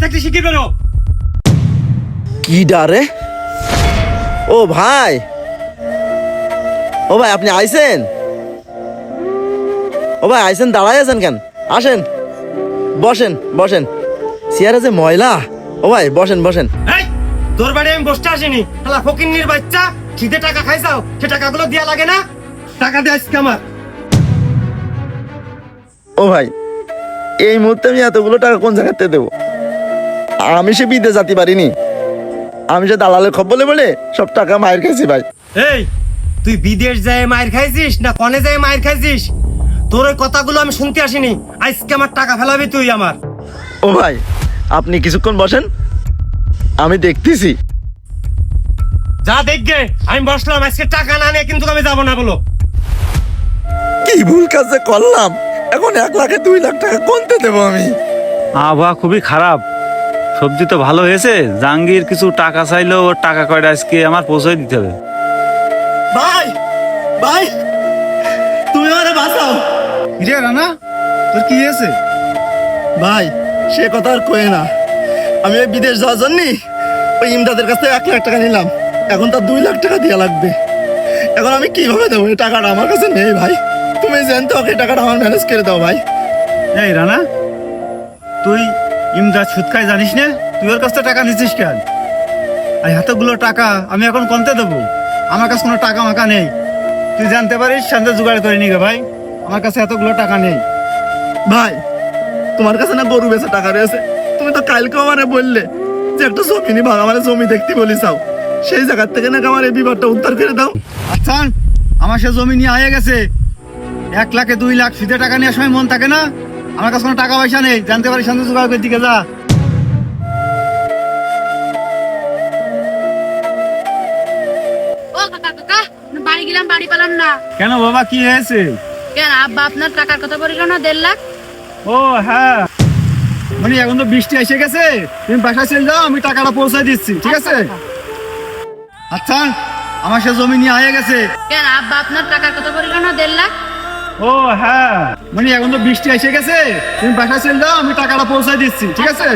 থাকতে শিখে বেরো। কি ডারে? ও ভাই, ও ভাই আপনি আইছেন? ও ভাই আইছেন, দাঁড়াই আছেন কেন? আসেন, বসেন বসেন। চেয়ারে যে ময়লা। ও ভাই বসেন বসেন। এই তোর বাড়ি আমি বসতে আসিনি, শালা ফকিন্নির বাচ্চা। খিদে টাকা খাইছাও, সে টাকাগুলো দেয়া লাগে না? টাকা দে আজকে আমার। ও ভাই এই মুহূর্তে আমি এতগুলো টাকা কোন জায়গাতে দেবো? আমি সে বিদেশ যেতে পারিনি, আমি সে দালালের খবর বলে সব টাকা মায়ের খাইছি ভাই। এই তুই বিদেশ যায় মায়ের খাইছিস না কনে যায় মায়ের খাইছিস? তোর ওই কথাগুলো আমি শুনতে আসিনি। আজকে আমার টাকা ফেলাবি তুই আমার। ও ভাই আপনি কিছুক্ষণ বসেন, আমি দেখতেছি। যা দেখবে, আমি বসলাম। আজকে টাকা না নিয়ে কিন্তু আমি যাবো না বলো। কি ভুল কাজে করলাম, এখন 1 লাখে 2 লাখ টাকা কোনতে দেবো আমি? আবহাওয়া খুবই খারাপ। সবজি তো ভালো হয়েছে, জাহাঙ্গীর কিছু টাকা চাইলো, ওর টাকা কয়টা আজকে আমার পৌঁছে দিতে হবে। ভাই ভাই তুমি আমারে বাঁচাও। রে রানা, তোর কি হয়েছে? ভাই সে কথা আর কয়ে না, আমি ওই বিদেশ যাওয়ার জন্য ওই ইমদাদের কাছ থেকে 1 লাখ টাকা নিলাম, এখন তার 2 লাখ টাকা দেওয়া লাগবে। এখন আমি কিভাবে দেবো? এই টাকাটা আমার কাছে নেই ভাই, তুমি জানতো ওকে টাকাটা আমার ম্যানেজ করে দাও ভাই। এই রানা, তুই ইমদাদ সুদ খাই জানিস না? তুই ওর কাছ থেকে টাকা নিচ্ছিস কেন? আর এতগুলো টাকা আমি এখন কোনতে দেবো? আমার কাছে কোনো টাকা মাকা নেই। তুই জানতে পারিস শান্তি জোগাড় করে নিগে ভাই, আমার কাছে এতগুলো টাকা নেই। ভাই তোমার কাছে না গরু বেচা টাকা রয়েছে, তুমি তো কালকে আমারে বললে যে একটা জমি নি ভাগ, আমার জমি দেখতে বলি চাও, সেই জায়গার থেকে নাকি আমার এই বিবাদটা উদ্ধার করে দাও। আচ্ছা, আমার সে জমি নিয়ে আয়ে গেছে, 1 লাখে 2 লাখ সুদে টাকা নেওয়ার সময় মন থাকে না? আমার কাছে কোনো টাকা পয়সা নেই, জানতে পারিস শান্তি জোগাড় করে দিকে যা। ও কাকা কাকা, বাড়ি গেলাম, বাড়ি পেলাম না। কেন বাবা, কি হয়েছে? কেন আব্বা আপনার টাকার কথা বলিল না 1.5 লাখ? ও হ্যাঁ, মানে এখন তো বৃষ্টি এসে গেছে, তুমি বাসায় চলে যাও, আমি টাকাটা পৌঁছে দিচ্ছি, ঠিক আছে? আচ্ছা, আমার সে জমি নিয়ে আয়ে গেছে। কেন আব্বা আপনার টাকার কথা বলিল না 1.5 লাখ? ও হ্যাঁ, মানে এখন তো বৃষ্টি এসে গেছে, তুমি বাসায় চলে যাও, আমি টাকাটা পৌঁছে দিচ্ছি, ঠিক আছে?